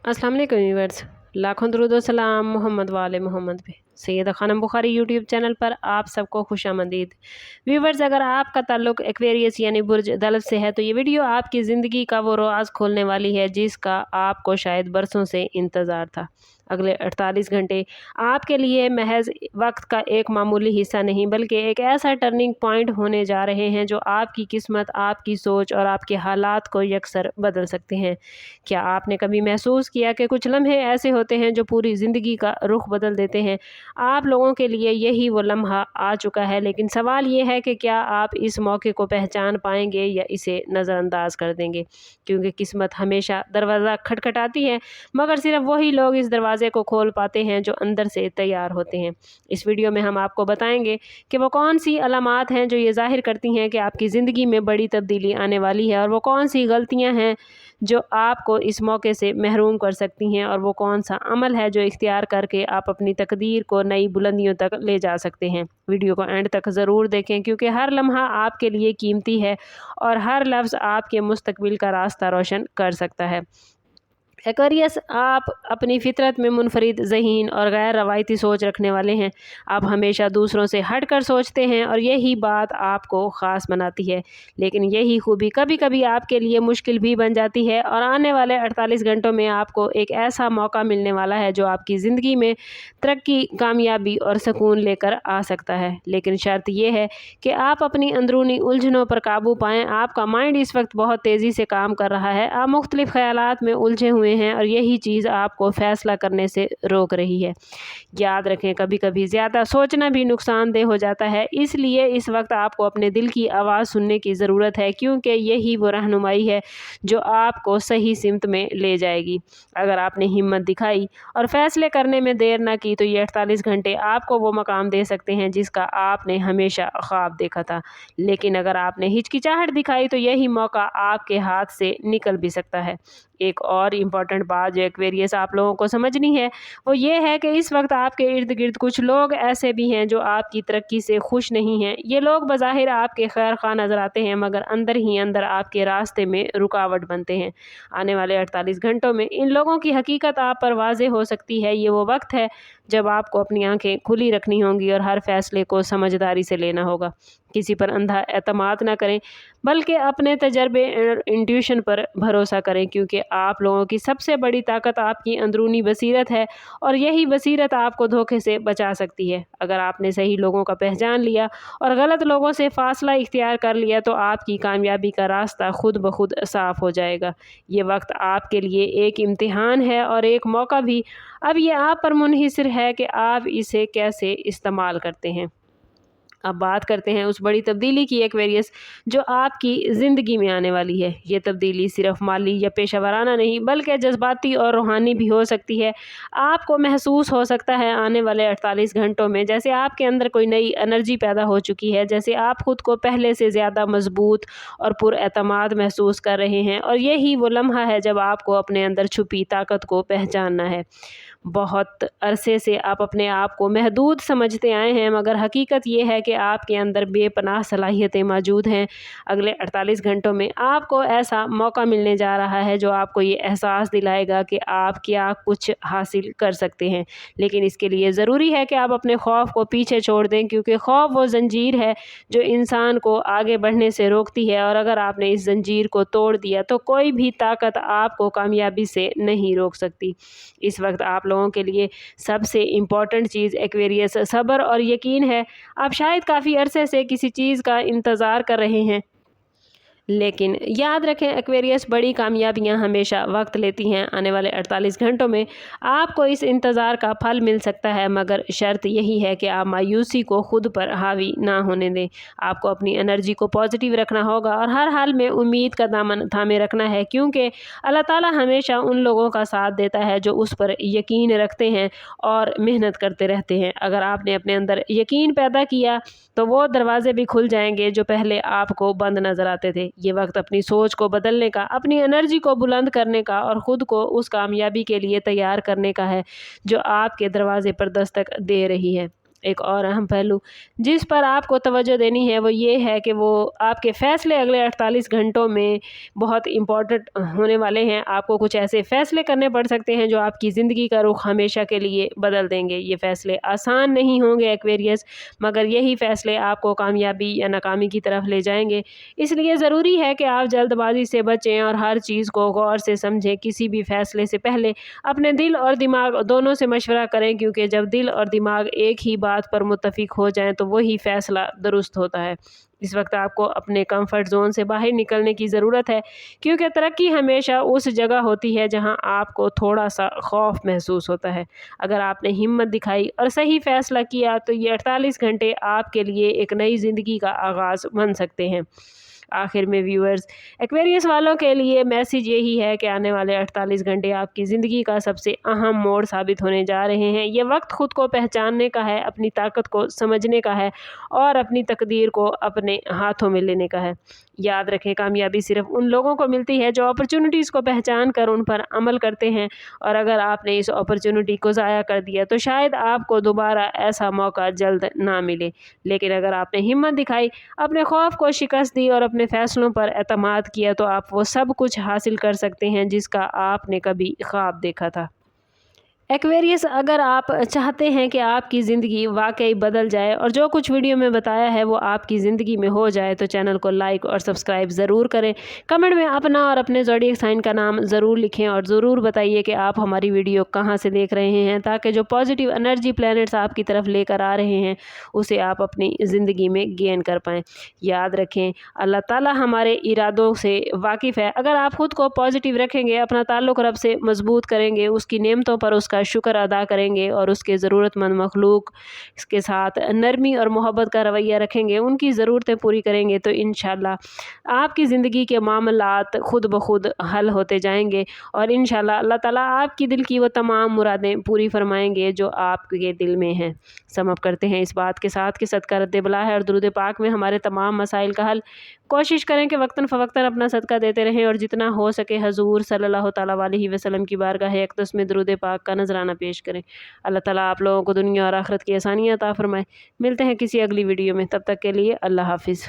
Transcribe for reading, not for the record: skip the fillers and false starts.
अस्सलाम वालेकुम व्यूअर्स, लाखों दुरूद व सलाम मोहम्मद वाले मोहम्मद पे। सैयदा खानम बुखारी यूट्यूब चैनल पर आप सबको खुशामदीद। व्यूअर्स, अगर आपका ताल्लुक एक्वेरियस यानी बुर्ज दलत से है तो ये वीडियो आपकी ज़िंदगी का वो राज खोलने वाली है जिसका आपको शायद बरसों से इंतज़ार था। अगले 48 घंटे आपके लिए महज वक्त का एक मामूली हिस्सा नहीं बल्कि एक ऐसा टर्निंग पॉइंट होने जा रहे हैं जो आपकी किस्मत, आपकी सोच और आपके हालात को यकसर बदल सकते हैं। क्या आपने कभी महसूस किया कि कुछ लम्हे ऐसे होते हैं जो पूरी ज़िंदगी का रुख बदल देते हैं? आप लोगों के लिए यही वो लम्हा आ चुका है, लेकिन सवाल ये है कि क्या आप इस मौके को पहचान पाएंगे या इसे नज़रअंदाज कर देंगे? क्योंकि किस्मत हमेशा दरवाज़ा खटखटाती है, मगर सिर्फ वही लोग इस दरवाजे को खोल पाते हैं जो अंदर से तैयार होते हैं। इस वीडियो में हम आपको बताएंगे कि वो कौन सी अलामात हैं जो ये ज़ाहिर करती हैं कि आपकी ज़िंदगी में बड़ी तब्दीली आने वाली है, और वो कौन सी गलतियां हैं जो आपको इस मौके से महरूम कर सकती हैं, और वो कौन सा अमल है जो इख्तियार करके आप अपनी तकदीर को नई बुलंदियों तक ले जा सकते हैं। वीडियो को एंड तक ज़रूर देखें क्योंकि हर लम्हा आपके लिए कीमती है और हर लफ्ज़ आपके मुस्तकबिल का रास्ता रोशन कर सकता है। एक्वेरियस, आप अपनी फितरत में मुनफरिद ज़हीन और गैर रवायती सोच रखने वाले हैं। आप हमेशा दूसरों से हट कर सोचते हैं और यही बात आपको ख़ास बनाती है, लेकिन यही खूबी कभी कभी आपके लिए मुश्किल भी बन जाती है। और आने वाले 48 घंटों में आपको एक ऐसा मौका मिलने वाला है जो आपकी ज़िंदगी में तरक्की, कामयाबी और सुकून लेकर आ सकता है। लेकिन शर्त यह है कि आप अपनी अंदरूनी उलझनों पर काबू पाएँ। आपका माइंड इस वक्त बहुत तेज़ी से काम कर रहा है, आप मुख्तलिफ़ ख़यालात में उलझे हुए हैं और यही चीज़ आपको फ़ैसला करने से रोक रही है। याद रखें, कभी कभी ज़्यादा सोचना भी नुकसानदेह हो जाता है, इसलिए इस वक्त आपको अपने दिल की आवाज़ सुनने की ज़रूरत है क्योंकि यही वो रहनुमाई है जो आपको सही सिमत में ले जाएगी। अगर आपने हिम्मत दिखाई और फ़ैसले करने में देर ना की तो ये 48 घंटे आपको वो मकाम दे सकते हैं जिसका आपने हमेशा ख्वाब देखा था। लेकिन अगर आपने हिचकिचाहट दिखाई तो यही मौका आपके हाथ से निकल भी सकता है। एक और इम्पॉर्टेंट बात जो एक्वेरियस आप लोगों को समझनी है वो ये है कि इस वक्त आपके इर्द गिर्द कुछ लोग ऐसे भी हैं जो आपकी तरक्की से खुश नहीं हैं। ये लोग बज़ाहिर आपके खैर खा नज़र आते हैं मगर अंदर ही अंदर आपके रास्ते में रुकावट बनते हैं। आने वाले 48 घंटों में इन लोगों की हकीकत आप पर वाज़ेह हो सकती है। ये वो वक्त है जब आपको अपनी आंखें खुली रखनी होंगी और हर फैसले को समझदारी से लेना होगा। किसी पर अंधा एतमाद ना करें बल्कि अपने तजर्बे इंट्यूशन पर भरोसा करें क्योंकि आप लोगों की सबसे बड़ी ताकत आपकी अंदरूनी बसीरत है और यही बसीरत आपको धोखे से बचा सकती है। अगर आपने सही लोगों का पहचान लिया और गलत लोगों से फासला इख्तियार कर लिया तो आपकी कामयाबी का रास्ता खुद ब खुद साफ हो जाएगा। ये वक्त आपके लिए एक इम्तिहान है और एक मौका भी। अब ये आप पर मुनहिसर है कि आप इसे कैसे इस्तेमाल करते हैं। अब बात करते हैं उस बड़ी तब्दीली की एक्वेरियस जो आपकी ज़िंदगी में आने वाली है। ये तब्दीली सिर्फ माली या पेशेवराना नहीं बल्कि जज्बाती और रूहानी भी हो सकती है। आपको महसूस हो सकता है आने वाले 48 घंटों में जैसे आपके अंदर कोई नई एनर्जी पैदा हो चुकी है, जैसे आप खुद को पहले से ज़्यादा मजबूत और पुरएतमाद महसूस कर रहे हैं। और यही वो लम्हा है जब आपको अपने अंदर छुपी ताकत को पहचानना है। बहुत अरसे से आप अपने आप को महदूद समझते आए हैं मगर हकीकत ये है कि आपके अंदर बेपनाह सलाहियतें मौजूद हैं। अगले 48 घंटों में आपको ऐसा मौका मिलने जा रहा है जो आपको ये एहसास दिलाएगा कि आप क्या कुछ हासिल कर सकते हैं। लेकिन इसके लिए ज़रूरी है कि आप अपने खौफ को पीछे छोड़ दें क्योंकि खौफ वो जंजीर है जो इंसान को आगे बढ़ने से रोकती है, और अगर आपने इस जंजीर को तोड़ दिया तो कोई भी ताकत आपको कामयाबी से नहीं रोक सकती। इस वक्त आप लोगों के लिए सबसे इम्पॉर्टेंट चीज़ एक्वेरियस सब्र और यकीन है। आप शायद काफ़ी अरसे से किसी चीज़ का इंतज़ार कर रहे हैं, लेकिन याद रखें एक्वेरियस बड़ी कामयाबियां हमेशा वक्त लेती हैं। आने वाले 48 घंटों में आपको इस इंतज़ार का फल मिल सकता है मगर शर्त यही है कि आप मायूसी को खुद पर हावी ना होने दें। आपको अपनी एनर्जी को पॉजिटिव रखना होगा और हर हाल में उम्मीद का दामन थामे रखना है क्योंकि अल्लाह ताला हमेशा उन लोगों का साथ देता है जो उस पर यकीन रखते हैं और मेहनत करते रहते हैं। अगर आपने अपने अंदर यकीन पैदा किया तो वो दरवाजे भी खुल जाएंगे जो पहले आपको बंद नज़र आते थे। ये वक्त अपनी सोच को बदलने का, अपनी एनर्जी को बुलंद करने का और ख़ुद को उस कामयाबी के लिए तैयार करने का है जो आपके दरवाजे पर दस्तक दे रही है। एक और अहम पहलू जिस पर आपको तवज्जो देनी है वो ये है कि वो आपके फ़ैसले अगले 48 घंटों में बहुत इम्पोर्टेंट होने वाले हैं। आपको कुछ ऐसे फ़ैसले करने पड़ सकते हैं जो आपकी ज़िंदगी का रुख हमेशा के लिए बदल देंगे। ये फ़ैसले आसान नहीं होंगे एक्वेरियस, मगर यही फ़ैसले आपको कामयाबी या नाकामी की तरफ ले जाएंगे। इसलिए ज़रूरी है कि आप जल्दबाजी से बचें और हर चीज़ को गौर से समझें। किसी भी फ़ैसले से पहले अपने दिल और दिमाग दोनों से मशवरा करें, क्योंकि जब दिल और दिमाग एक ही बात पर मुत्तफिक हो जाएं तो वही फ़ैसला दुरुस्त होता है। इस वक्त आपको अपने कंफर्ट जोन से बाहर निकलने की ज़रूरत है, क्योंकि तरक्की हमेशा उस जगह होती है जहां आपको थोड़ा सा खौफ महसूस होता है। अगर आपने हिम्मत दिखाई और सही फ़ैसला किया तो ये 48 घंटे आपके लिए एक नई ज़िंदगी का आगाज़ बन सकते हैं। आखिर में व्यूअर्स, एक्वेरियस वालों के लिए मैसेज यही है कि आने वाले 48 घंटे आपकी ज़िंदगी का सबसे अहम मोड़ साबित होने जा रहे हैं। ये वक्त खुद को पहचानने का है, अपनी ताकत को समझने का है और अपनी तकदीर को अपने हाथों में लेने का है। याद रखें, कामयाबी सिर्फ उन लोगों को मिलती है जो अपॉर्चुनिटीज़ को पहचान कर उन पर अमल करते हैं, और अगर आपने इस अपॉर्चुनिटी को ज़ाया कर दिया तो शायद आपको दोबारा ऐसा मौका जल्द ना मिले। लेकिन अगर आपने हिम्मत दिखाई, अपने खौफ को शिकस्त दी और अपने फ़ैसलों पर एतमाद किया तो आप वो सब कुछ हासिल कर सकते हैं जिसका आपने कभी ख्वाब देखा था। एक्वेरियस, अगर आप चाहते हैं कि आपकी ज़िंदगी वाकई बदल जाए और जो कुछ वीडियो में बताया है वो आपकी ज़िंदगी में हो जाए, तो चैनल को लाइक और सब्सक्राइब ज़रूर करें। कमेंट में अपना और अपने ज़ोडिएक साइन का नाम ज़रूर लिखें और ज़रूर बताइए कि आप हमारी वीडियो कहाँ से देख रहे हैं, ताकि जो पॉजिटिव एनर्जी प्लैनेट्स आपकी तरफ लेकर आ रहे हैं उसे आप अपनी ज़िंदगी में गेन कर पाएँ। याद रखें, अल्लाह ताला हमारे इरादों से वाकिफ़ है। अगर आप ख़ुद को पॉजिटिव रखेंगे, अपना ताल्लुक़ रब से मजबूत करेंगे, उसकी नेमतों पर उसका शुक्र अदा करेंगे और उसके ज़रूरतमंद मखलूक इसके साथ नरमी और मोहब्बत का रवैया रखेंगे, उनकी ज़रूरतें पूरी करेंगे, तो इंशाल्लाह आपकी ज़िंदगी के मामलात खुद ब खुद हल होते जाएंगे और इंशाल्लाह अल्लाह ताला आपकी दिल की वो तमाम मुरादें पूरी फरमाएंगे जो आपके दिल में हैं। समअप करते हैं इस बात के साथ कि सदका रद्द बला है और दुरूद पाक में हमारे तमाम मसाइल का हल। कोशिश करें कि वक्तन फ़वक्तन अपना सदका देते रहें और जितना हो सके हजूर सल्लल्लाहु ताला अलैहि वसल्लम की बारगाह अक़दस में दुरूद पाक का नजराना पेश करें। अल्लाह ताला आप लोगों को दुनिया और आखिरत की आसानियाँ अता फरमाए। मिलते हैं किसी अगली वीडियो में, तब तक के लिए अल्लाह हाफिज़।